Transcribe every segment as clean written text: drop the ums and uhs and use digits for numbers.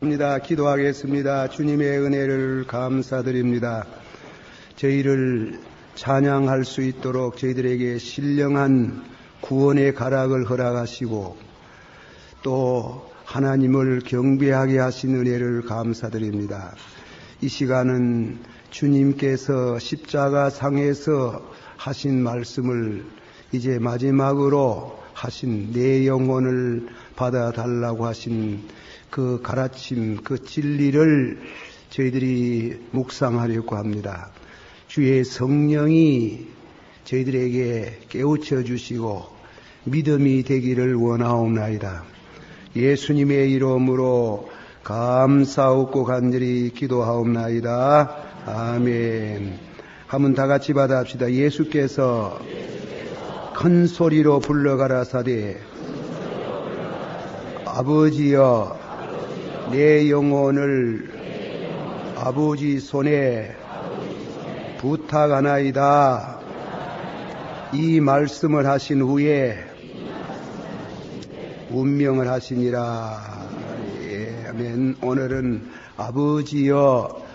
기도하겠습니다. 주님의 은혜를 감사드립니다. 저희를 찬양할 수 있도록 저희들에게 신령한 구원의 가락을 허락하시고 또 하나님을 경배하게 하신 은혜를 감사드립니다. 이 시간은 주님께서 십자가 상에서 하신 말씀을 이제 마지막으로 하신 내 영혼을 받아달라고 하신 그 가르침, 그 진리를 저희들이 묵상하려고 합니다. 주의 성령이 저희들에게 깨우쳐 주시고 믿음이 되기를 원하옵나이다. 예수님의 이름으로 감사하고 간절히 기도하옵나이다. 아멘. 한번 다 같이 받아합시다. 예수께서 큰 소리로 불러가라사대 아버지여 내 영혼을 아버지 손에 부탁하나이다. 이 말씀을 하신 후에 운명을 하시니라. 예, 아멘. 오늘은 아버지여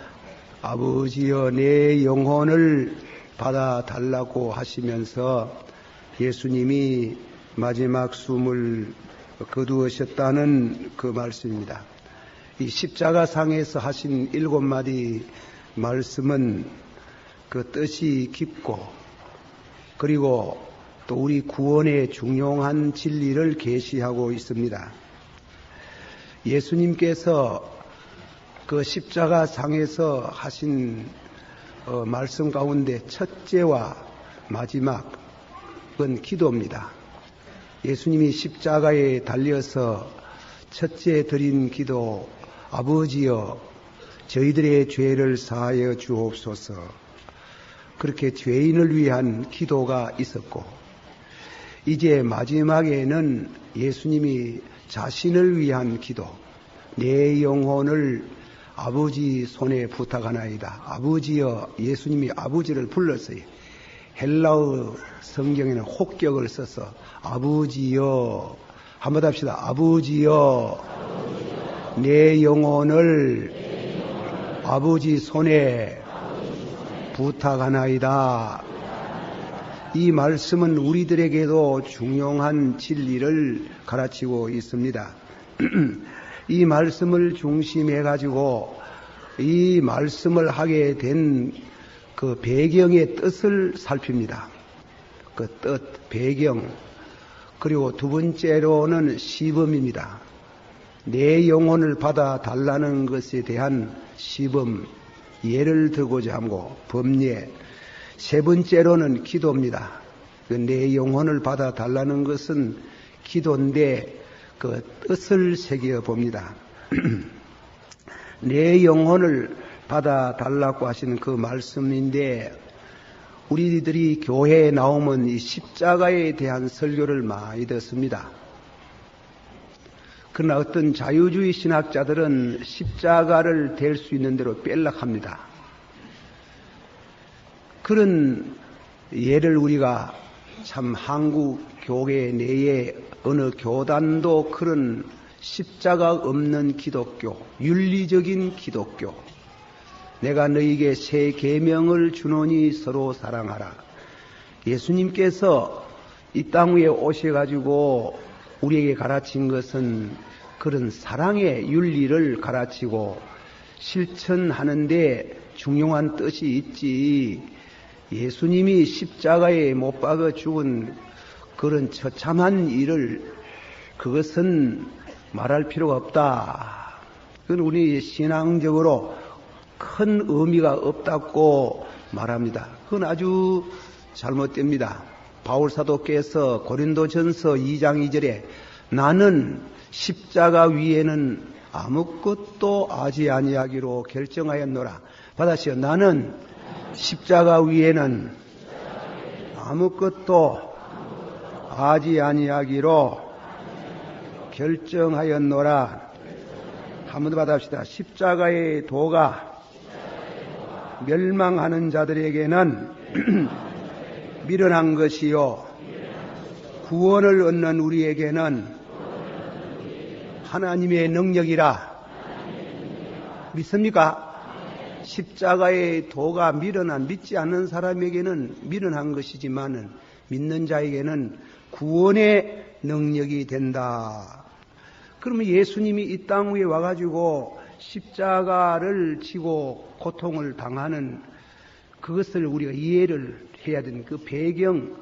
내 영혼을 받아달라고 하시면서 예수님이 마지막 숨을 거두으셨다는 그 말씀입니다. 이 십자가 상에서 하신 7마디 말씀은 그 뜻이 깊고 그리고 또 우리 구원의 중요한 진리를 계시하고 있습니다. 예수님께서 그 십자가 상에서 하신 말씀 가운데 첫째와 마지막은 기도입니다. 예수님이 십자가에 달려서 첫째 드린 기도, 아버지여 저희들의 죄를 사하여 주옵소서. 그렇게 죄인을 위한 기도가 있었고 이제 마지막에는 예수님이 자신을 위한 기도, 내 영혼을 아버지 손에 부탁하나이다. 아버지여, 예수님이 아버지를 불렀어요. 헬라어 성경에는 혹격을 써서 아버지여, 한번 합시다. 아버지여, 내 영혼을 아버지 손에 부탁하나이다. 이 말씀은 우리들에게도 중요한 진리를 가르치고 있습니다. 이 말씀을 중심해 가지고 이 말씀을 하게 된 그 배경의 뜻을 살핍니다. 그 뜻, 배경. 그리고 두 번째로는 시범입니다. 내 영혼을 받아 달라는 것에 대한 시범, 예를 들고자 하고 법례. 세 번째로는 기도입니다. 내 영혼을 받아 달라는 것은 기도인데 그 뜻을 새겨 봅니다. 내 영혼을 받아 달라고 하시는 그 말씀인데 우리들이 교회에 나오면 이 십자가에 대한 설교를 많이 듣습니다. 그러나 어떤 자유주의 신학자들은 십자가를 댈 수 있는 대로 뺄락합니다. 그런 예를 우리가 참 한국 교회 내에 어느 교단도 그런 십자가 없는 기독교, 윤리적인 기독교, 내가 너희에게 새 계명을 주노니 서로 사랑하라. 예수님께서 이 땅 위에 오셔가지고 우리에게 가르친 것은 그런 사랑의 윤리를 가르치고 실천하는데 중요한 뜻이 있지, 예수님이 십자가에 못 박아 죽은 그런 처참한 일을 그것은 말할 필요가 없다. 그건 우리 신앙적으로 큰 의미가 없다고 말합니다. 그건 아주 잘못됩니다. 바울사도께서 고린도전서 2장 2절에 나는 십자가 위에는 아무것도 아지 아니하기로 결정하였노라. 받아시오. 나는 십자가 위에는 아무것도 아지 아니하기로 결정하였노라. 한 번 더 받아봅시다. 십자가의 도가 멸망하는 자들에게는 미련한 것이요 구원을 얻는 우리에게는 하나님의 능력이라. 믿습니까? 십자가의 도가 믿지 않는 사람에게는 미련한 것이지만은 믿는 자에게는 구원의 능력이 된다. 그러면 예수님이 이 땅 위에 와가지고 십자가를 지고 고통을 당하는 그것을 우리가 이해를 해야 되는 그 배경,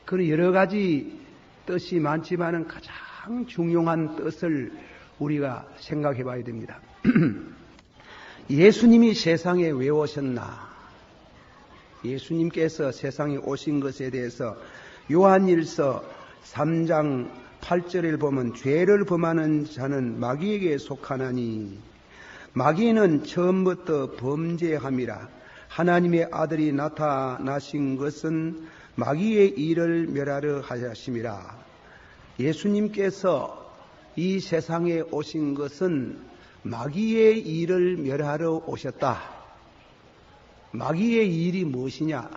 그런 여러 가지 뜻이 많지만은 가장 중요한 뜻을 우리가 생각해 봐야 됩니다. 예수님이 세상에 왜 오셨나? 예수님께서 세상에 오신 것에 대해서 요한일서 3장 8절을 보면 죄를 범하는 자는 마귀에게 속하나니 마귀는 처음부터 범죄함이라. 하나님의 아들이 나타나신 것은 마귀의 일을 멸하려 하심이라. 예수님께서 이 세상에 오신 것은 마귀의 일을 멸하러 오셨다. 마귀의 일이 무엇이냐?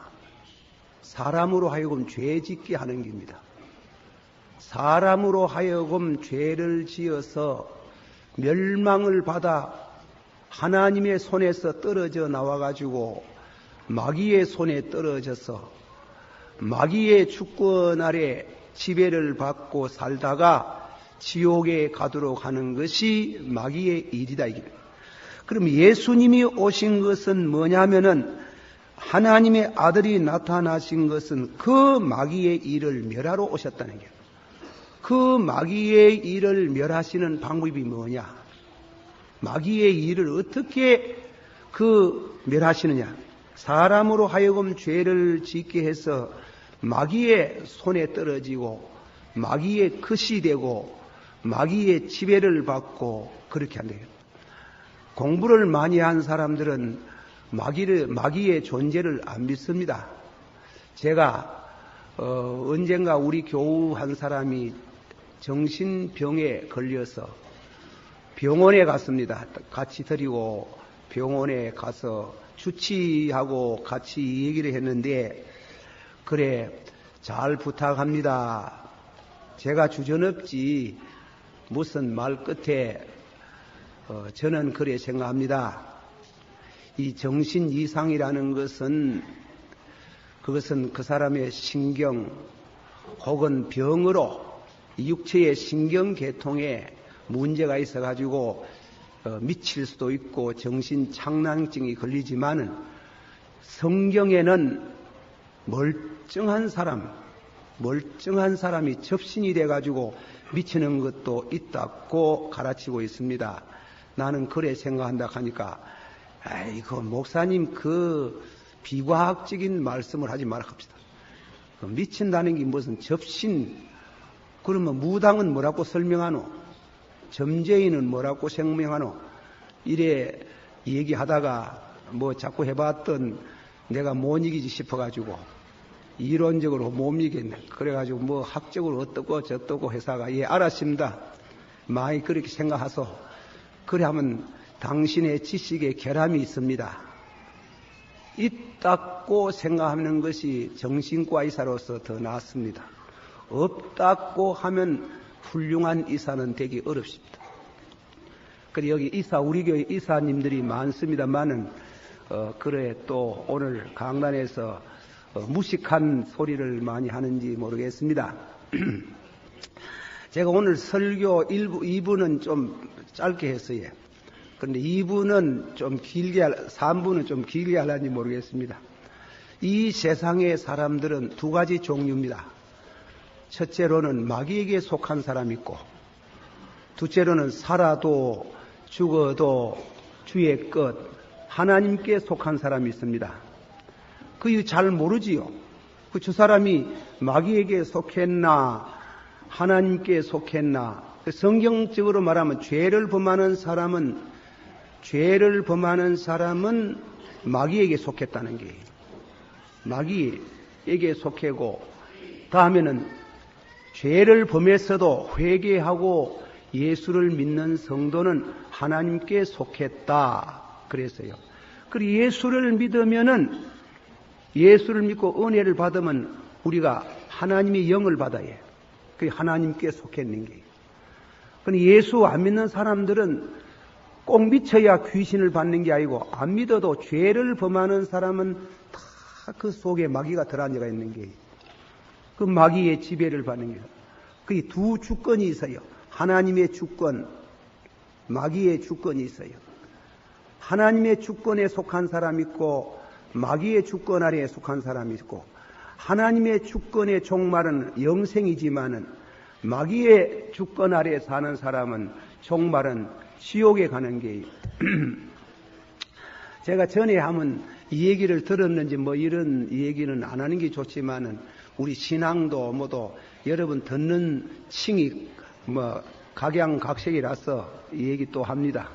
사람으로 하여금 죄 짓게 하는 겁니다. 사람으로 하여금 죄를 지어서 멸망을 받아 하나님의 손에서 떨어져 나와가지고 마귀의 손에 떨어져서 마귀의 주권 아래 지배를 받고 살다가 지옥에 가도록 하는 것이 마귀의 일이다. 그럼 예수님이 오신 것은 뭐냐면은 하나님의 아들이 나타나신 것은 그 마귀의 일을 멸하러 오셨다는 거예요. 그 마귀의 일을 멸하시는 방법이 뭐냐? 마귀의 일을 어떻게 멸하시느냐? 사람으로 하여금 죄를 짓게 해서 마귀의 손에 떨어지고 마귀의 컷이 되고 마귀의 지배를 받고 그렇게 한대요. 공부를 많이 한 사람들은 마귀의 존재를 안 믿습니다. 제가 언젠가 우리 교우 한 사람이 정신병에 걸려서 병원에 갔습니다. 같이 데리고 병원에 가서 주치하고 같이 얘기를 했는데, 그래, 잘 부탁합니다. 제가 주저없지 무슨 말 끝에 저는 그래 생각합니다. 이 정신 이상이라는 것은 그것은 그 사람의 신경 혹은 병으로 육체의 신경계통에 문제가 있어가지고 미칠 수도 있고 정신착란증이 걸리지만은 성경에는 멀쩡한 사람이 접신이 돼가지고 미치는 것도 있다고 가르치고 있습니다. 나는 그래 생각한다 하니까 아이고 목사님 그 비과학적인 말씀을 하지 말아 합시다. 미친다는 게 무슨 접신, 그러면 무당은 뭐라고 설명하노? 점쟁이는 뭐라고 설명하노? 이래 얘기하다가 뭐 자꾸 해봤던 내가 못 이기지 싶어가지고 이론적으로 못 이기겠네. 그래가지고 뭐 학적으로 어떻고 저떻고 회사가 예 알았습니다. 많이 그렇게 생각하소. 그래 하면 당신의 지식에 결함이 있습니다. 있다고 생각하는 것이 정신과 의사로서 더 낫습니다. 없다고 하면 훌륭한 의사는 되기 어렵습니다. 그래 여기 우리 교회 의사님들이 많습니다만은 그래 또 오늘 강단에서 무식한 소리를 많이 하는지 모르겠습니다. 제가 오늘 설교 2부는 좀 짧게 했어요. 그런데 2부는 좀 길게 3부는 좀 길게 하려는지 모르겠습니다. 이 세상의 사람들은 두 가지 종류입니다. 첫째로는 마귀에게 속한 사람이 있고, 둘째로는 살아도 죽어도 주의 것 하나님께 속한 사람이 있습니다. 그 잘 모르지요. 저 사람이 마귀에게 속했나 하나님께 속했나. 성경적으로 말하면 죄를 범하는 사람은 마귀에게 속했다는 게 마귀에게 속하고, 다음에는 죄를 범했어도 회개하고 예수를 믿는 성도는 하나님께 속했다 그랬어요. 그리고 예수를 믿고 은혜를 받으면 우리가 하나님의 영을 받아야 해요. 그게 하나님께 속했는 게. 근데 예수 안 믿는 사람들은 꼭 미쳐야 귀신을 받는 게 아니고 안 믿어도 죄를 범하는 사람은 다 그 속에 마귀가 들어앉아 있는 게 그 마귀의 지배를 받는 게 그 두 주권이 있어요. 하나님의 주권, 마귀의 주권이 있어요. 하나님의 주권에 속한 사람이 있고 마귀의 주권 아래에 속한 사람이 있고 하나님의 주권의 종말은 영생이지만은 마귀의 주권 아래에 사는 사람은 종말은 지옥에 가는 게 제가 전에 하면 이 얘기를 들었는지 뭐 이런 얘기는 안 하는 게 좋지만은 우리 신앙도 뭐도 여러분 듣는 층이 뭐 각양각색이라서 이 얘기 또 합니다.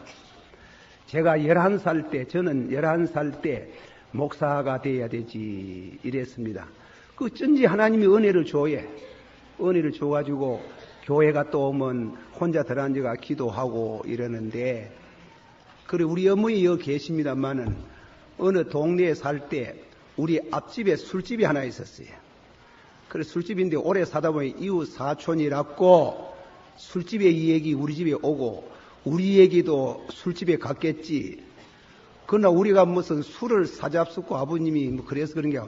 제가 11살 때 저는 11살 때 목사가 돼야 되지 이랬습니다. 그 어쩐지 하나님이 은혜를 줘예. 은혜를 줘가지고 교회가 또 오면 혼자 들어앉아가 기도하고 이러는데 그래 우리 어머니 여기 계십니다만은 어느 동네에 살 때 우리 앞집에 술집이 하나 있었어요. 그래 술집인데 오래 사다 보니 이웃 사촌이라고 술집에 이 얘기 우리 집에 오고 우리 얘기도 술집에 갔겠지. 그러나 우리가 무슨 술을 사잡수고 아버님이 뭐 그래서 그런 게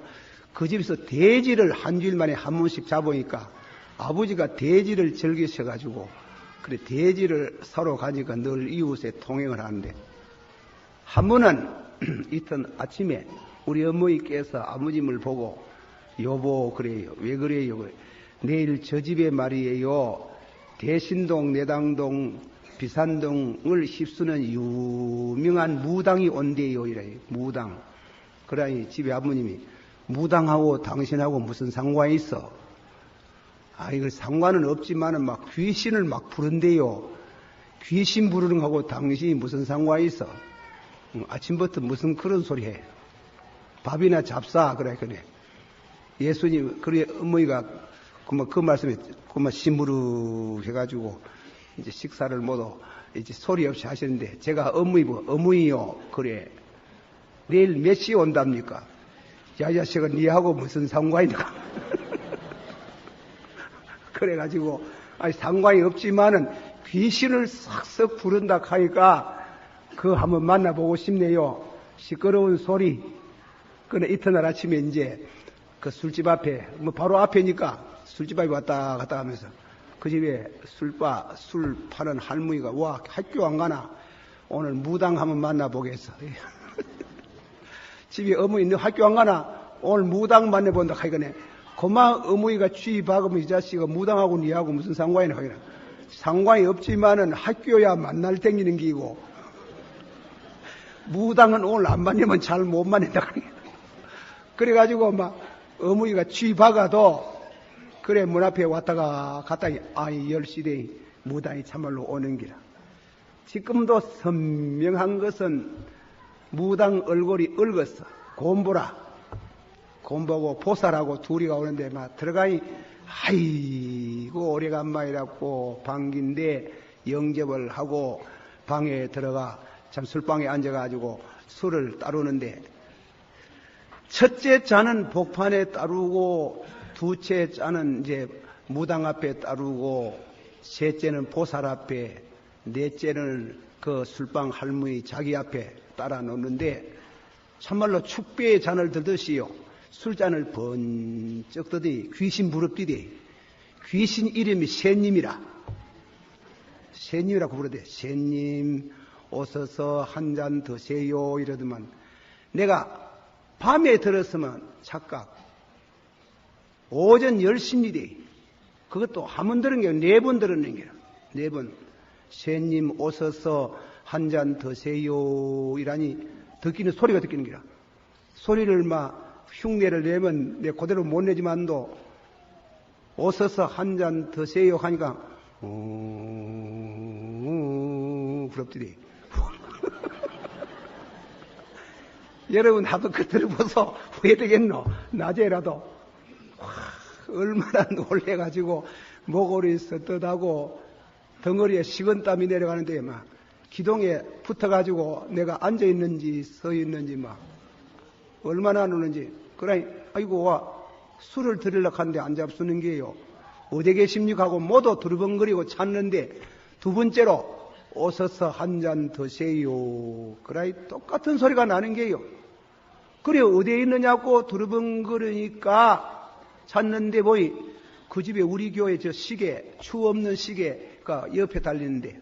그 집에서 돼지를 한 주일 만에 한 번씩 잡으니까 아버지가 돼지를 즐기셔가지고 그래 돼지를 사러 가니까 늘 이웃에 통행을 하는데 한 번은 이튿 아침에 우리 어머니께서 아버님을 보고 여보 그래요 왜 그래요 내일 저 집에 말이에요 대신동 내당동 비산동을 휩쓰는 유명한 무당이 온대요 이래요 무당 그러니 집에 아버님이 무당하고 당신하고 무슨 상관이 있어? 아, 이거 상관은 없지만은 막 귀신을 막 부른대요. 귀신 부르는 거하고 당신이 무슨 상관이 있어? 아침부터 무슨 그런 소리 해? 밥이나 잡사, 그래, 그래. 예수님, 그래, 어머니가 그 말씀에 그만 시무룩 해가지고 이제 식사를 모두 이제 소리 없이 하시는데 제가 어머니요, 그래. 내일 몇 시에 온답니까? 야, 자식아, 니하고 무슨 상관이니까. 그래가지고, 아니, 상관이 없지만은 귀신을 싹싹 부른다 하니까, 그거 한번 만나보고 싶네요. 시끄러운 소리. 그래, 이튿날 아침에 이제 그 술집 앞에, 뭐 바로 앞에니까 술집 앞에 왔다 갔다 하면서 그 집에 술 파는 할머니가, 와, 학교 안 가나? 오늘 무당 한번 만나보겠어. 집에 어머니 너 학교 안 가나? 오늘 무당 만나본다 하니까 그만 어머니가 취입하면 이 자식아 무당하고 니하고 무슨 상관이나 하기나 상관이 없지만은 학교야 만날 땡기는 기고 무당은 오늘 안 만나면 잘 못 만난다 그래가지고 막 어머니가 취입하가도 그래 문 앞에 왔다가 갔다니 아이 10시대 무당이 참말로 오는 기라 지금도 선명한 것은 무당 얼굴이 얽었어. 곰보고 보살하고 둘이가 오는데 막 들어가니 아이고 오래간만이라고 반긴데 영접을 하고 방에 들어가 참 술방에 앉아가지고 술을 따르는데 첫째 잔은 복판에 따르고 두째 잔은 이제 무당 앞에 따르고 셋째는 보살 앞에 넷째는 그 술방 할머니 자기 앞에 따라 놓는데 참말로 축배의 잔을 들듯이요 술잔을 번쩍 뜨더니 귀신 부릅디디 귀신 이름이 새님이라 새님이라고 부르대 새님 오셔서 한 잔 드세요 이러더만 내가 밤에 들었으면 착각 오전 10시인데 그것도 한 번 들은 게 4번 들었는 게라 4번 새님 오셔서 한 잔 드세요 이라니 듣기는 소리가 듣기는 기라 소리를 막 흉내를 내면 내 그대로 못 내지만도 오셔서 한 잔 드세요 하니까 부럽더니 여러분 한번 그 들어보소 후회되겠노 낮에라도 얼마나 놀래가지고 목걸이 떳떳하고 덩어리에 식은땀이 내려가는데 막 기둥에 붙어가지고 내가 앉아있는지 서있는지 막 얼마나 노는지 그러니 아이고 와 술을 드리려고 하는데 안 잡수는 게요 어디 계십니까 하고 모두 두리번거리고 찾는데 두 번째로 오셔서 한 잔 드세요. 그라이 똑같은 소리가 나는 게요. 그래 어디에 있느냐고 두루벙거리니까 찾는데 보이 그 집에 우리 교회 저 시계, 추 없는 시계가 옆에 달리는데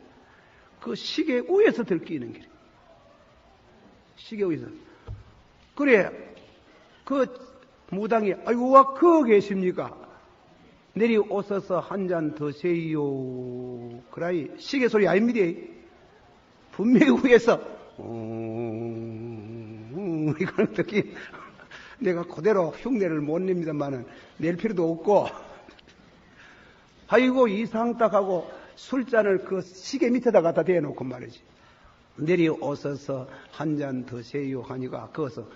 그 시계 위에서 들키는 게 시계 위에서. 그래 그 무당이 아이고 와 그 계십니까? 내리 오셔서 한 잔 드세요. 그라이 시계 소리 아닙니다. 분명히 위에서 이거는 특히 내가 그대로 흉내를 못 냅니다만은 낼 필요도 없고 아이고 이상딱하고 술잔을 그 시계 밑에다 갖다 대놓고 말이지. 내리 오셔서 한 잔 드세요 하니까 거기서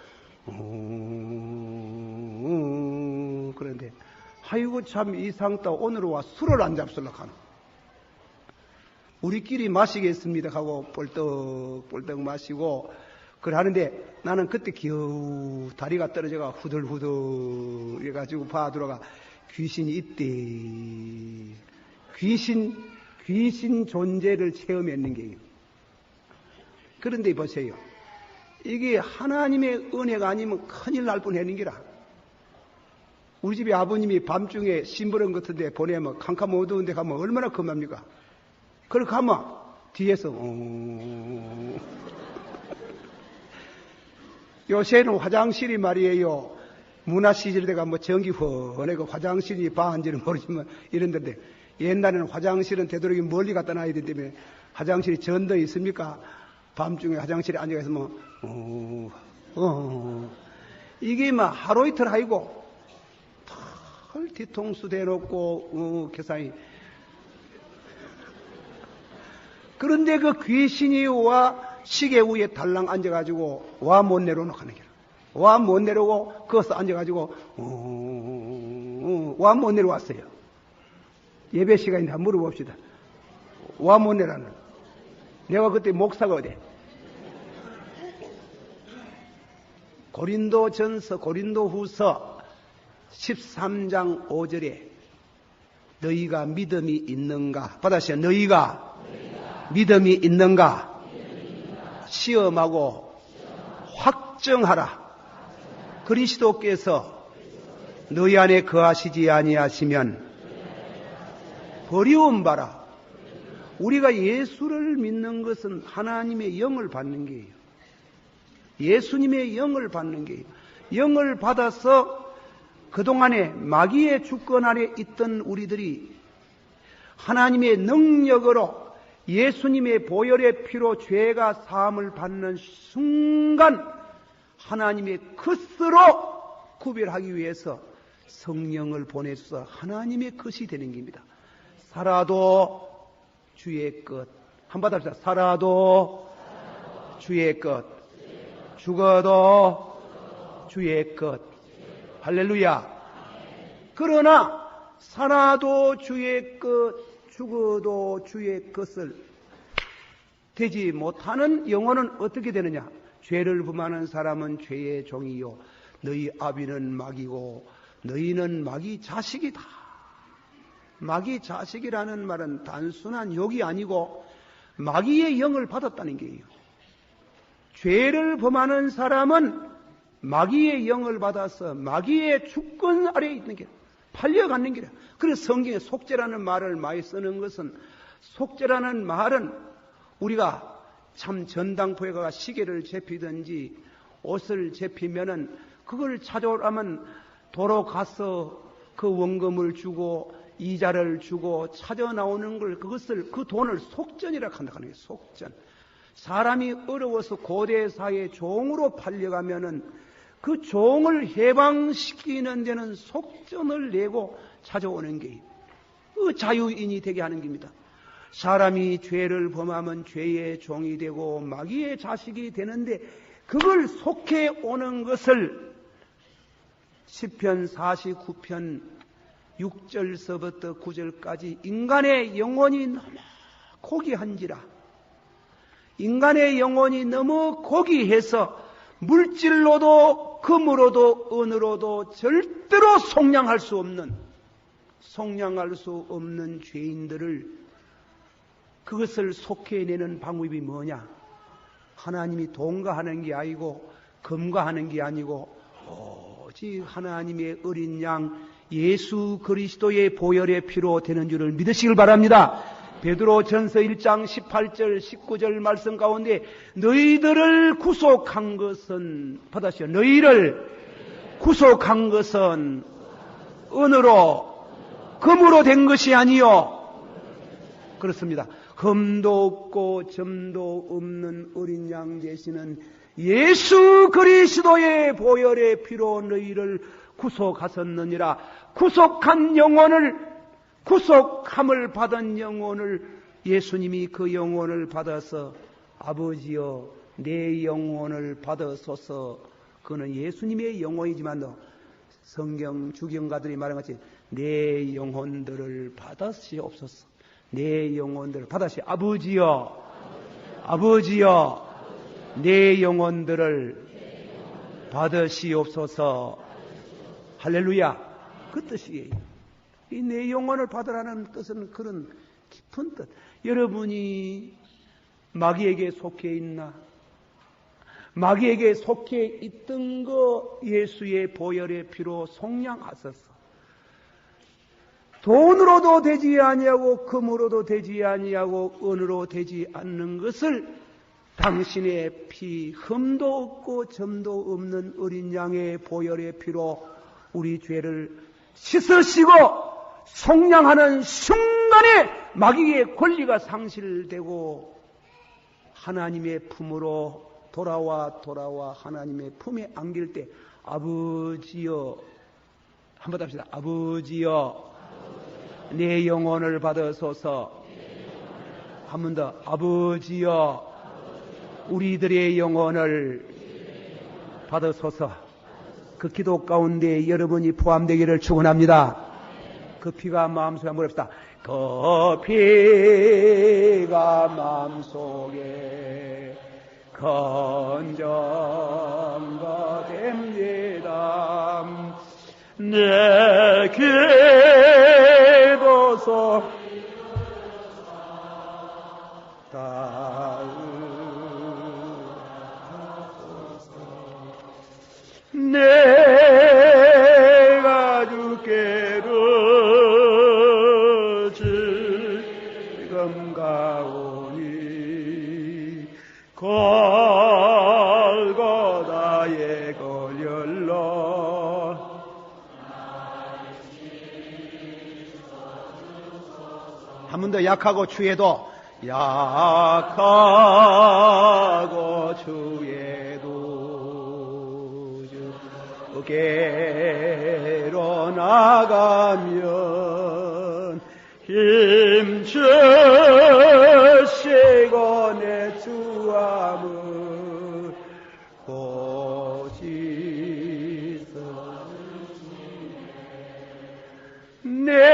그런데 아이고 참 이상딱 오늘 와 술을 안 잡술라 하노. 우리끼리 마시겠습니다 하고 뻘떡뻘떡 마시고 그러는데 나는 그때 겨우 다리가 떨어져가 후들후들 해가지고 봐들어가 귀신이 있대. 귀신 존재를 체험했는 게요. 그런데 보세요. 이게 하나님의 은혜가 아니면 큰일 날 뻔했는 게라. 우리 집에 아버님이 밤중에 심부름 같은데 보내면 캄캄 어두운 데 가면 얼마나 겁납니까? 그렇게 가면 뒤에서 요새는 화장실이 말이에요. 문화시설대가 뭐 전기 훤하고 화장실이 바한지는 모르지만 이런데 옛날에는 화장실은 되도록이면 멀리 갖다 놔야 되기 때문에 화장실이 전등이 있습니까? 밤중에 화장실에 앉아가 있으면 이게 막 하루 이틀 하이고 털 뒤통수 대놓고 계산이 그런데 그 귀신이 와 시계 위에 달랑 앉아가지고 와 못 내려놓고 하는 게라. 와 못 내려오고 거기서 앉아가지고 와 못 내려왔어요. 예배 시간인데 한번 물어봅시다. 와 못 내려는 내가 그때 목사가 어디? 고린도전서 고린도후서 13장 5절에 너희가 믿음이 있는가? 받아시오. 너희가 믿음이 있는가? 시험하고 확정하라. 그리스도께서 너희 안에 거하시지 아니하시면 버리움 바라. 우리가 예수를 믿는 것은 하나님의 영을 받는 게예요. 예수님의 영을 받는 게예요. 영을 받아서 그동안에 마귀의 주권 아래 있던 우리들이 하나님의 능력으로 예수님의 보혈의 피로 죄가 사함을 받는 순간 하나님의 것으로 구별하기 위해서 성령을 보내서 하나님의 것이 되는 겁니다. 살아도 주의 것. 한번 합시다. 살아도 주의 것. 죽어도 주의 것. 할렐루야. 그러나 살아도 주의 것, 죽어도 주의 것을 되지 못하는 영혼은 어떻게 되느냐? 죄를 범하는 사람은 죄의 종이요 너희 아비는 마귀고 너희는 마귀 자식이다. 마귀 자식이라는 말은 단순한 욕이 아니고 마귀의 영을 받았다는 게예요. 죄를 범하는 사람은 마귀의 영을 받아서 마귀의 주권 아래에 있는 게 팔려가는 길이야. 그래서 성경에 속죄라는 말을 많이 쓰는 것은 속죄라는 말은 우리가 참 전당포에 가 시계를 재피든지 옷을 재피면은 그걸 찾아오려면 도로 가서 그 원금을 주고 이자를 주고 찾아 나오는 걸 그것을 그 돈을 속전이라고 한다는 거예요. 속전. 사람이 어려워서 고대 사회의 종으로 팔려가면은 그 종을 해방시키는 데는 속전을 내고 찾아오는 게 그 자유인이 되게 하는 겁니다. 사람이 죄를 범하면 죄의 종이 되고 마귀의 자식이 되는데 그걸 속해 오는 것을 시편 49편 6절서부터 9절까지 인간의 영혼이 너무 고귀한지라 인간의 영혼이 너무 고귀해서 물질로도 금으로도 은으로도 절대로 속량할 수 없는 죄인들을 그것을 속해내는 방법이 뭐냐? 하나님이 돈과하는 게 아니고 금과하는 게 아니고 오직 하나님의 어린 양 예수 그리스도의 보혈의 피로 되는 줄을 믿으시길 바랍니다. 베드로 전서 1장 18절 19절 말씀 가운데 너희들을 구속한 것은 받으시오. 너희를 구속한 것은 은으로 금으로 된 것이 아니요. 그렇습니다. 흠도 없고 점도 없는 어린 양 되시는 예수 그리스도의 보혈의 피로 너희를 구속하셨느니라. 구속한 영혼을, 구속함을 받은 영혼을 예수님이 그 영혼을 받아서 아버지여 내 영혼을 받아소서. 그는 예수님의 영혼이지만 성경 주경가들이 말한 것이 내 영혼들을 받으시옵소서. 내 영혼들을 받으시. 아버지여, 아버지여 내 영혼들을 받으시옵소서. 할렐루야. 그 뜻이에요. 이 내 영혼을 받으라는 뜻은 그런 깊은 뜻. 여러분이 마귀에게 속해 있나? 마귀에게 속해 있던 거 예수의 보혈의 피로 속량하소서. 돈으로도 되지 아니하고 금으로도 되지 아니하고 은으로 되지 않는 것을 당신의 피, 흠도 없고 점도 없는 어린 양의 보혈의 피로 우리 죄를 씻으시고 속량하는 순간에 마귀의 권리가 상실되고 하나님의 품으로 돌아와 하나님의 품에 안길 때 아버지여, 한번 합시다. 아버지여 내 영혼을 받으소서. 한 번 더. 아버지여 우리들의 영혼을 받으소서. 그 기도 가운데 여러분이 포함되기를 축원합니다. 그 피가 마음속에 한번 해봅시다. 그 피가 마음속에 건전거 됩니다. 내 기도소 내가 주께로 지금 가오니 골고다에 걸렸로 한 번 더. 약하고 추해도 약하고 추해도 주께로 나가면 힘주시고 내 주함을 고시서 내가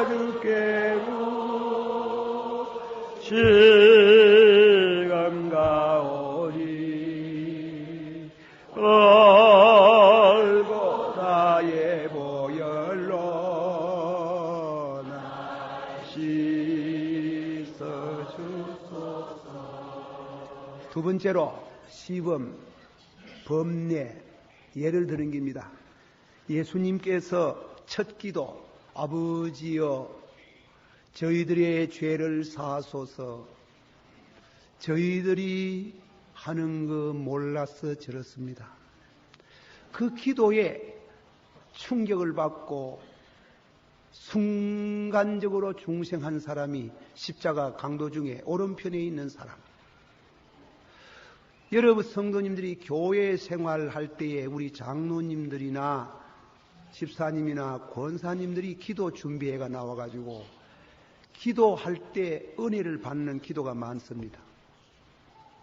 주께로 지금 가오니 골고다의 보혈로 나 씻어주소서. 두 번째로 시범, 범례, 예를 드는 겁니다. 예수님께서 첫 기도, 아버지여 저희들의 죄를 사하소서. 저희들이 하는 거 몰라서 저렇습니다. 그 기도에 충격을 받고 순간적으로 중생한 사람이 십자가 강도 중에 오른편에 있는 사람. 여러분 성도님들이 교회 생활할 때에 우리 장로님들이나 집사님이나 권사님들이 기도 준비회가 나와가지고 기도할 때 은혜를 받는 기도가 많습니다.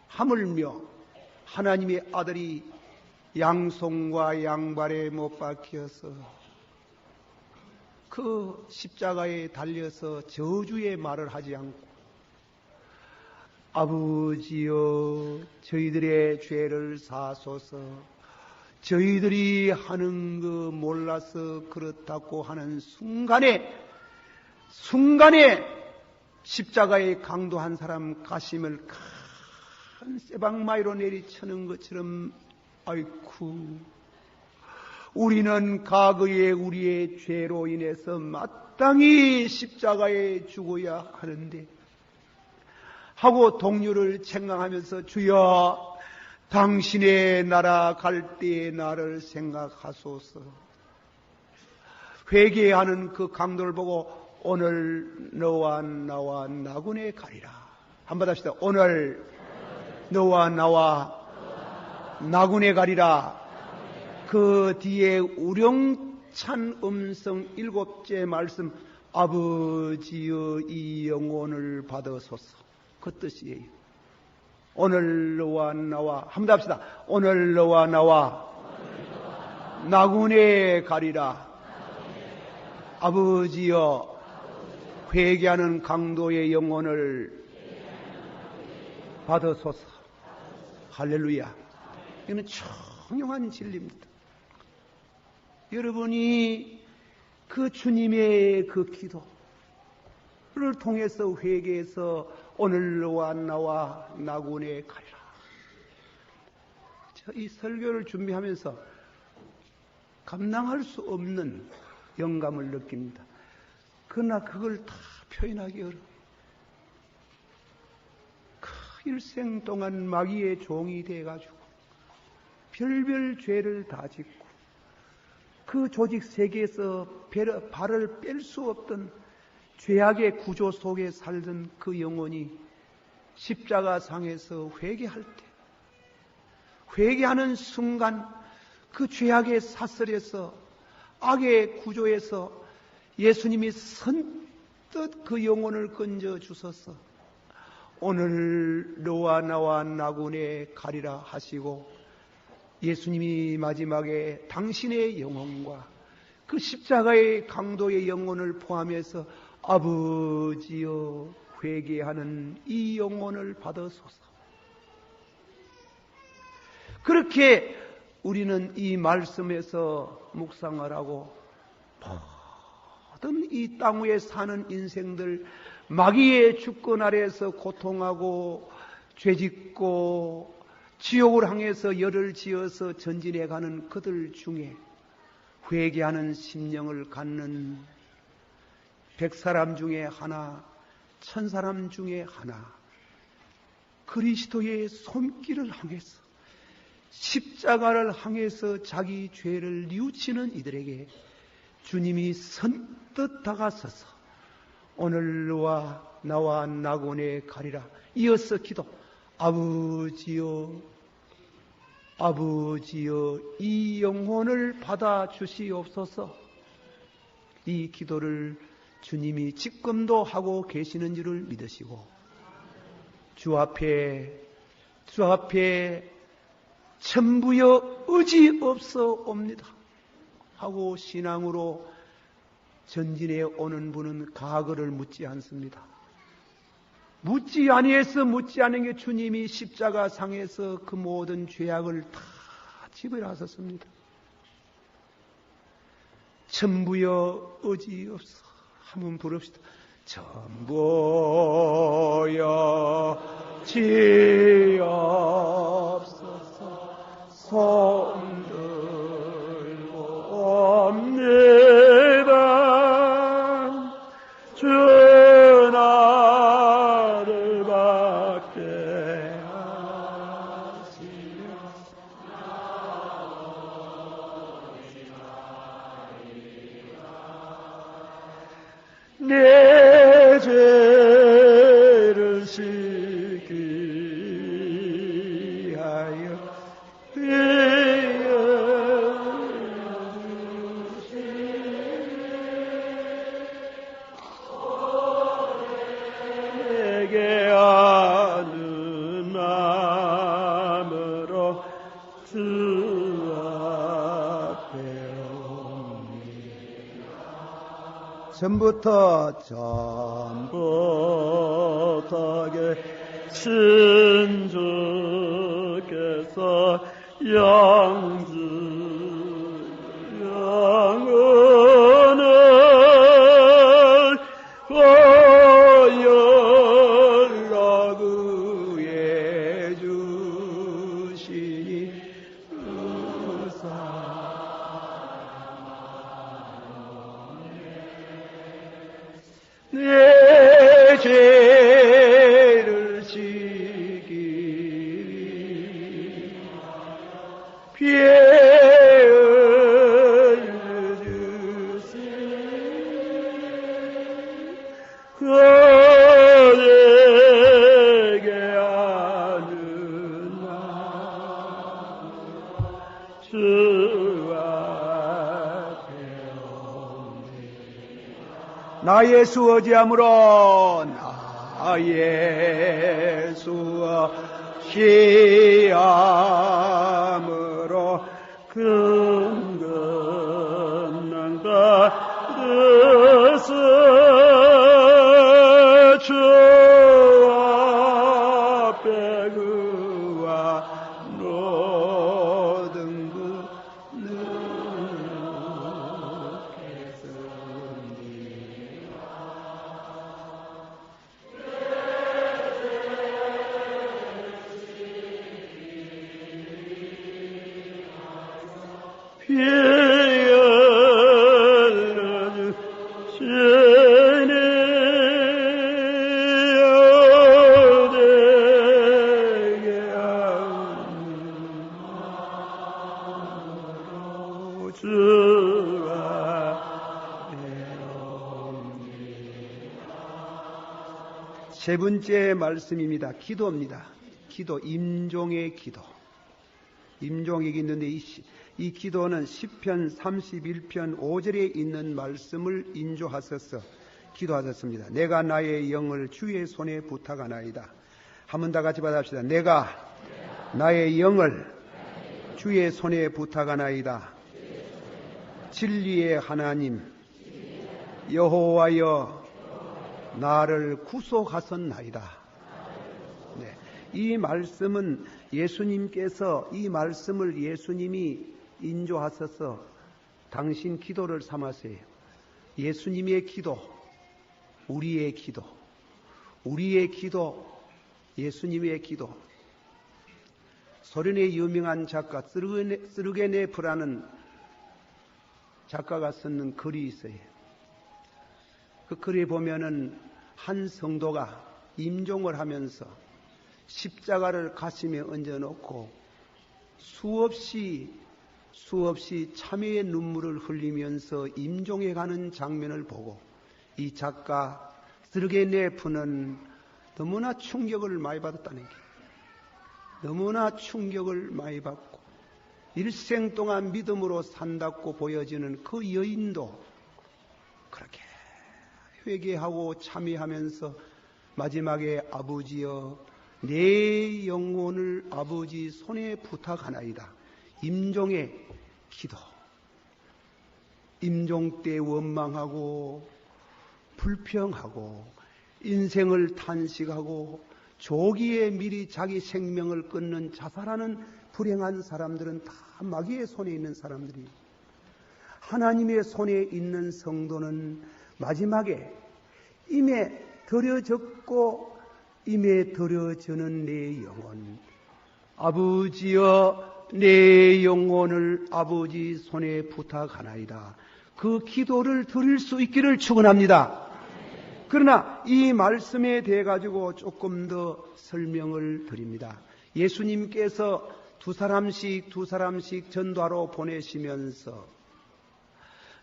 하물며 하나님의 아들이 양손과 양발에 못 박혀서 그 십자가에 달려서 저주의 말을 하지 않고 아버지여 저희들의 죄를 사소서. 저희들이 하는 거 몰라서 그렇다고 하는 순간에 십자가의 강도 한 사람 가심을 큰 쇠방마이로 내리치는 것처럼 아이쿠 우리는 과거에 우리의 죄로 인해서 마땅히 십자가에 죽어야 하는데 하고 동료를 책망하면서 주여 당신의 나라 갈 때에 나를 생각하소서. 회개하는 그 강도를 보고 오늘 너와 나와 나군에 가리라. 한번 합시다. 오늘 너와 나와 나군에 가리라. 그 뒤에 우렁찬 음성 7째 말씀 아버지여 이 영혼을 받으소서. 그 뜻이에요. 오늘 너와 나와 한번 합시다. 오늘 너와 나와 나군에 가리라. 아버지여 회개하는 강도의 영혼을 받으소서. 할렐루야. 이는 청용한 진리입니다. 여러분이 그 주님의 그 기도를 통해서 회개해서 오늘 너와 나와 나군에 가리라. 이 설교를 준비하면서 감당할 수 없는 영감을 느낍니다. 그러나 그걸 다 표현하기 어려워요. 그 일생 동안 마귀의 종이 돼가지고 별별 죄를 다 짓고 그 조직 세계에서 발을 뺄 수 없던 죄악의 구조 속에 살던 그 영혼이 십자가상에서 회개할 때 회개하는 순간 그 죄악의 사슬에서 악의 구조에서 예수님이 선뜻 그 영혼을 건져 주셔서 오늘 너와 나와 나군에 가리라 하시고 예수님이 마지막에 당신의 영혼과 그 십자가의 강도의 영혼을 포함해서 아버지여 회개하는 이 영혼을 받으소서. 그렇게 우리는 이 말씀에서 묵상을 하고 모든 이 땅 위에 사는 인생들 마귀의 주권 아래에서 고통하고 죄짓고 지옥을 향해서 열을 지어서 전진해 가는 그들 중에 회개하는 심령을 갖는 100사람 중에 하나, 1000사람 중에 하나, 그리스도의 손길을 향해서 십자가를 향해서 자기 죄를 뉘우치는 이들에게 주님이 선뜻 다가서서 오늘 너와 나와 나군에 가리라. 이어서 기도. 아버지여, 아버지여, 이 영혼을 받아 주시옵소서. 이 기도를 주님이 지금도 하고 계시는 줄을 믿으시고 주 앞에 천부여 의지 없어 옵니다 하고 신앙으로 전진해 오는 분은 과거를 묻지 않습니다. 묻지 아니해서 묻지 않은 게 주님이 십자가 상에서 그 모든 죄악을 다 지불하셨습니다. 천부여 의지 없어. 한번 부릅시다. 천부여 지 없어서 손 들고 옵니다. 주 나를 받게 하시며 내 죄를 씻기 하여 내게 아는 마음으로 주 앞에 옵니다. 전부터 계신 주께서 영원을 보여 죄를 지기 피해 나 예수 어지함으로 나 예수 어지함으로 근근난다 뜻을 주 앞에 그와 모든 그 세 번째 말씀입니다. 기도입니다. 기도, 임종의 기도. 임종이 있는데 이 기도는 시편 31편 5절에 있는 말씀을 인조하셔서 기도하셨습니다. 내가 나의 영을 주의 손에 부탁하나이다. 한 번 다 같이 받아봅시다. 내가 나의 영을 주의 손에 부탁하나이다. 진리의 하나님 여호와여 나를 구속하셨나이다. 네, 이 말씀은 예수님께서 이 말씀을 예수님이 인조하셔서 당신 기도를 삼았어요. 예수님의 기도, 우리의 기도, 우리의 기도, 예수님의 기도. 소련의 유명한 작가 스르게네프라는 작가가 쓰는 글이 있어요. 그 글에 보면은 한 성도가 임종을 하면서 십자가를 가슴에 얹어놓고 수없이 참회의 눈물을 흘리면서 임종해가는 장면을 보고 이 작가 스르게네프는 너무나 충격을 많이 받았다는 게, 너무나 충격을 많이 받고 일생 동안 믿음으로 산다고 보여지는 그 여인도 그렇게 회개하고 참회하면서 마지막에 아버지여 내 영혼을 아버지 손에 부탁하나이다. 임종의 기도. 임종 때 원망하고 불평하고 인생을 탄식하고 조기에 미리 자기 생명을 끊는 자살하는 불행한 사람들은 다 마귀의 손에 있는 사람들이, 하나님의 손에 있는 성도는 마지막에 임에 들여졌고 임에 들여지는 내 영혼, 아버지여 내 영혼을 아버지 손에 부탁하나이다. 그 기도를 드릴 수 있기를 축원합니다. 그러나 이 말씀에 대해 가지고 조금 더 설명을 드립니다. 예수님께서 두 사람씩 전도하러 보내시면서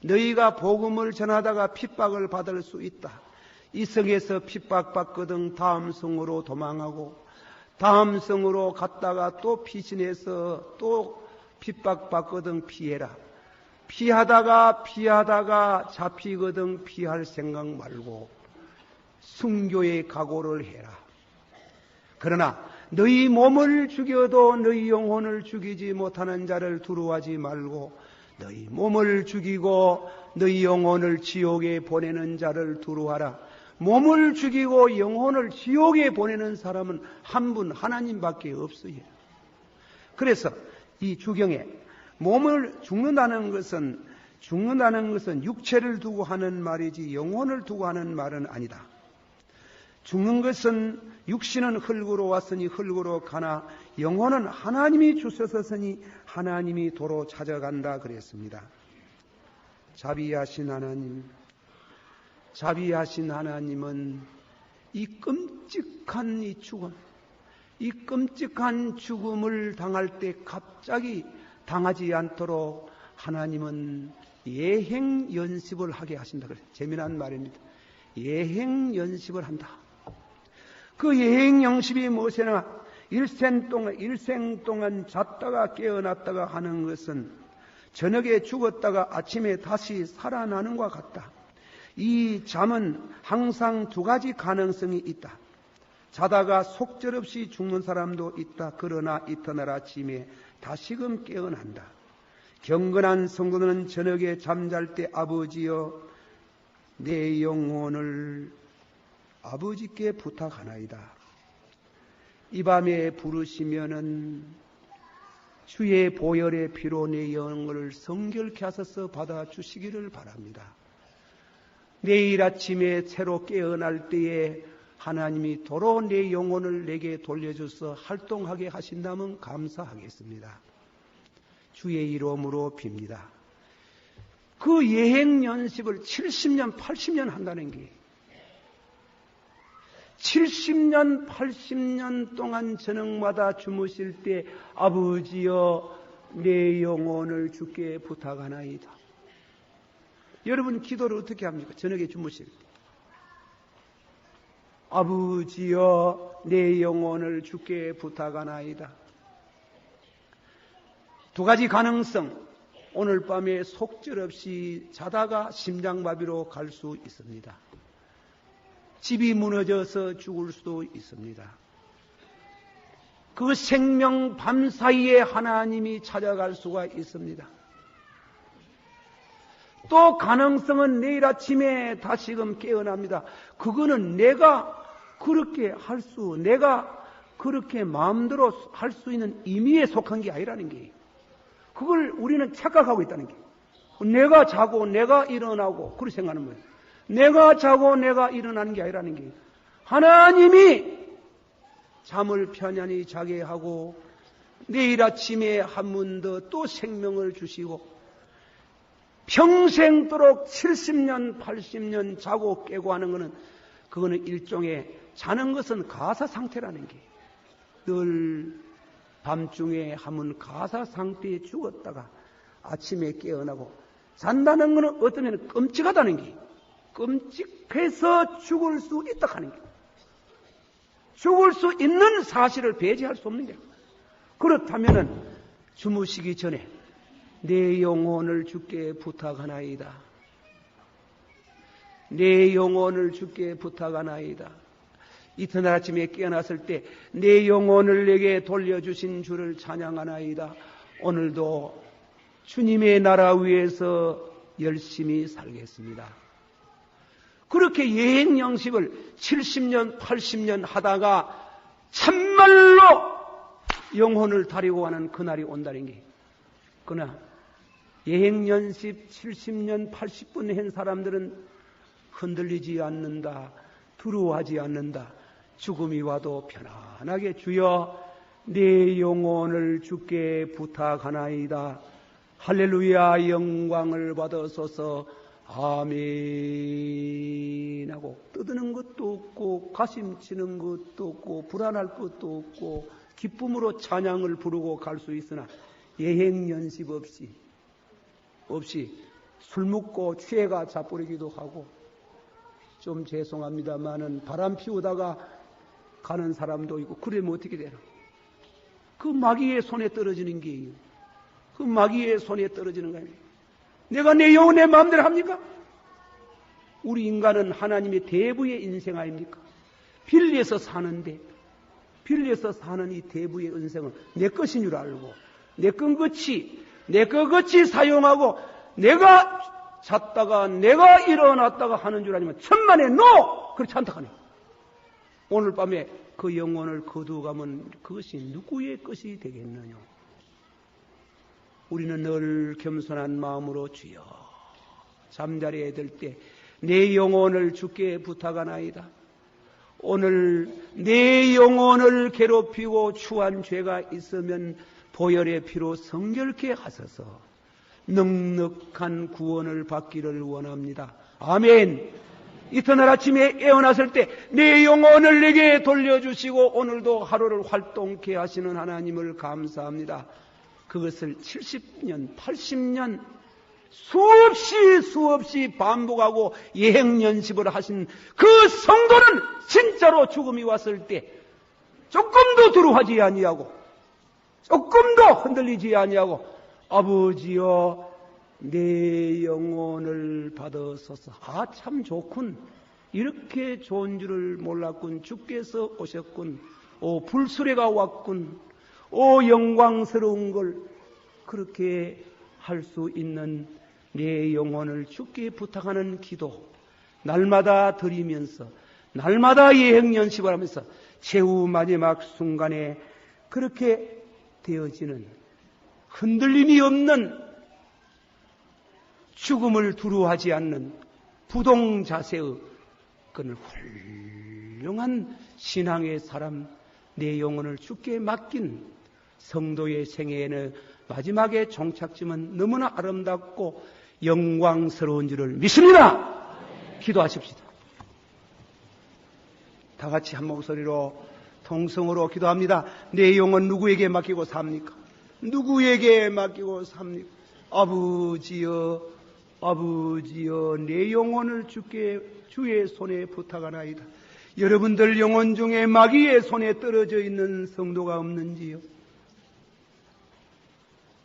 너희가 복음을 전하다가 핍박을 받을 수 있다. 이 성에서 핍박받거든 다음 성으로 도망하고 다음 성으로 갔다가 또 피신해서 또 핍박받거든 피해라. 피하다가 잡히거든 피할 생각 말고 순교의 각오를 해라. 그러나 너희 몸을 죽여도 너희 영혼을 죽이지 못하는 자를 두려워하지 말고 너희 몸을 죽이고 너희 영혼을 지옥에 보내는 자를 두려워하라. 몸을 죽이고 영혼을 지옥에 보내는 사람은 한 분 하나님밖에 없어요. 그래서 이 주경에 몸을 죽는다는 것은 육체를 두고 하는 말이지 영혼을 두고 하는 말은 아니다. 죽는 것은 육신은 흙으로 왔으니 흙으로 가나 영혼은 하나님이 주셨으니 하나님이 도로 찾아간다 그랬습니다. 자비하신 하나님은 이 끔찍한 이 죽음, 이 끔찍한 죽음을 당할 때 갑자기 당하지 않도록 하나님은 예행 연습을 하게 하신다. 그래요. 재미난 말입니다. 예행 연습을 한다. 그 예행 연습이 무엇이냐? 일생 동안 잤다가 깨어났다가 하는 것은 저녁에 죽었다가 아침에 다시 살아나는 것과 같다. 이 잠은 항상 두 가지 가능성이 있다. 자다가 속절없이 죽는 사람도 있다. 그러나 이튿날 아침에 다시금 깨어난다. 경건한 성도는 저녁에 잠잘 때 아버지여 내 영혼을 아버지께 부탁하나이다. 이 밤에 부르시면은 주의 보혈의 피로 내 영혼을 성결케 하셔서 받아주시기를 바랍니다. 내일 아침에 새로 깨어날 때에 하나님이 도로 내 영혼을 내게 돌려줘서 활동하게 하신다면 감사하겠습니다. 주의 이름으로 빕니다. 그 예행 연습을 70년, 80년 한다는 게 70년, 80년 동안 저녁마다 주무실 때 아버지여 내 영혼을 주께 부탁하나이다. 여러분 기도를 어떻게 합니까? 저녁에 주무실 때 아버지여 내 영혼을 주께 부탁하나이다. 두 가지 가능성. 오늘 밤에 속절없이 자다가 심장마비로 갈 수 있습니다. 집이 무너져서 죽을 수도 있습니다. 그 생명 밤 사이에 하나님이 찾아갈 수가 있습니다. 또 가능성은 내일 아침에 다시금 깨어납니다. 그거는 내가 그렇게 내가 그렇게 마음대로 할 수 있는 임의에 속한 게 아니라는 게, 그걸 우리는 착각하고 있다는 게, 내가 자고 내가 일어나고 그렇게 생각하는 거예요. 내가 자고 내가 일어나는 게 아니라는 게, 하나님이 잠을 편안히 자게 하고 내일 아침에 한 번 더 또 생명을 주시고 평생도록 70년 80년 자고 깨고 하는 것은, 그거는 일종의, 자는 것은 가사 상태라는 게, 늘 밤중에 하면 가사 상태에 죽었다가 아침에 깨어나고, 잔다는 것은 어쩌면 끔찍하다는 게, 끔찍해서 죽을 수 있다 하는 게, 죽을 수 있는 사실을 배제할 수 없는 게, 그렇다면은 주무시기 전에 내 영혼을 주께 부탁하나이다. 내 영혼을 주께 부탁하나이다. 이튿날 아침에 깨어났을 때 내 영혼을 내게 돌려주신 주를 찬양하나이다. 오늘도 주님의 나라 위에서 열심히 살겠습니다. 그렇게 예행 연습을 70년, 80년 하다가 참말로 영혼을 다리고 가는 그날이 온다는 게, 그러나 예행 연습 70년, 80분 한 사람들은 흔들리지 않는다, 두려워하지 않는다. 죽음이 와도 편안하게 주여 내 영혼을 주께 부탁하나이다. 할렐루야 영광을 받으소서. 아멘 하고 떠드는 것도 없고 가심치는 것도 없고 불안할 것도 없고 기쁨으로 찬양을 부르고 갈 수 있으나, 예행 연습 없이 술 먹고 취해가 자뿌리기도 하고, 좀 죄송합니다만은 바람 피우다가 가는 사람도 있고, 그러면 어떻게 되나? 그 마귀의 손에 떨어지는 게예요. 그 마귀의 손에 떨어지는 거예요. 내가 내 영혼 내 마음대로 합니까? 우리 인간은 하나님의 대부의 인생 아닙니까? 빌려서 사는데, 빌려서 사는 이 대부의 인생은 내 것인 줄 알고 내 것 같이 사용하고, 내가 잤다가 내가 일어났다가 하는 줄 아니면 천만에 그렇지 않다 하네. 오늘 밤에 그 영혼을 거두어가면 그것이 누구의 것이 되겠느냐? 우리는 늘 겸손한 마음으로 주여 잠자리에 들 때 내 영혼을 주께 부탁하나이다. 오늘 내 영혼을 괴롭히고 추한 죄가 있으면 보혈의 피로 성결케 하소서. 넉넉한 구원을 받기를 원합니다. 아멘. 이튿날 아침에 깨어났을 때 내 영혼을 내게 돌려주시고 오늘도 하루를 활동케 하시는 하나님을 감사합니다. 그것을 70년, 80년 수없이 반복하고 예행연습을 하신 그 성도는 진짜로 죽음이 왔을 때 조금도 두려워하지 아니하고 조금도 흔들리지 아니하고 아버지여 내 영혼을 받으소서. 아, 참 좋군. 이렇게 좋은 줄을 몰랐군. 주께서 오셨군. 오, 불수레가 왔군. 오, 영광스러운 걸 그렇게 할 수 있는 내 영혼을 주께 부탁하는 기도 날마다 드리면서 날마다 예행연습을 하면서 최후 마지막 순간에 그렇게 되어지는 흔들림이 없는 죽음을 두려워하지 않는 부동 자세의 그는 훌륭한 신앙의 사람, 내 영혼을 주께 맡긴 성도의 생애에는 마지막에 종착점은 너무나 아름답고 영광스러운 줄을 믿습니다. 기도하십시다. 다 같이 한 목소리로 통성으로 기도합니다. 내 영혼 누구에게 맡기고 삽니까? 누구에게 맡기고 삽니까? 아버지여, 아버지여, 내 영혼을 주의 손에 부탁하나이다. 여러분들 영혼 중에 마귀의 손에 떨어져 있는 성도가 없는지요?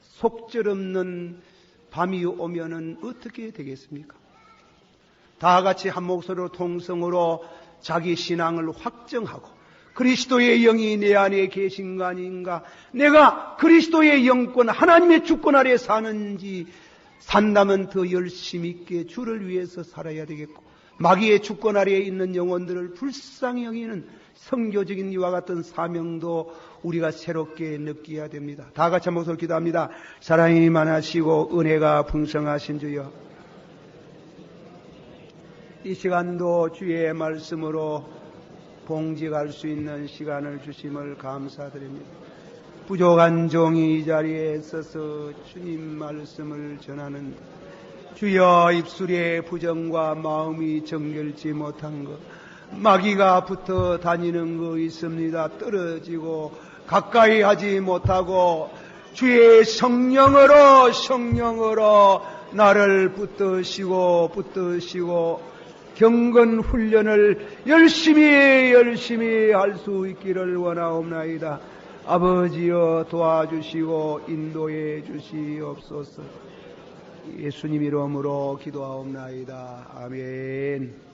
속절없는 밤이 오면은 어떻게 되겠습니까? 다 같이 한 목소리로 통성으로 자기 신앙을 확정하고 그리스도의 영이 내 안에 계신 거 아닌가? 내가 그리스도의 영권, 하나님의 주권 아래 사는지 산다면 더 열심히 있게 주를 위해서 살아야 되겠고 마귀의 주권 아래에 있는 영혼들을 불쌍히 여기는 성교적인 이와 같은 사명도 우리가 새롭게 느껴야 됩니다. 다 같이 한 목소리로 기도합니다. 사랑이 많으시고 은혜가 풍성하신 주여, 이 시간도 주의 말씀으로 봉직할 수 있는 시간을 주심을 감사드립니다. 부족한 종이 이 자리에 서서 주님 말씀을 전하는 주여, 입술에 부정과 마음이 정결지 못한 것, 마귀가 붙어 다니는 거 있습니다. 떨어지고 가까이 하지 못하고 주의 성령으로 나를 붙드시고 경건 훈련을 열심히 할 수 있기를 원하옵나이다. 아버지여 도와주시고 인도해 주시옵소서. 예수님 이름으로 기도하옵나이다. 아멘.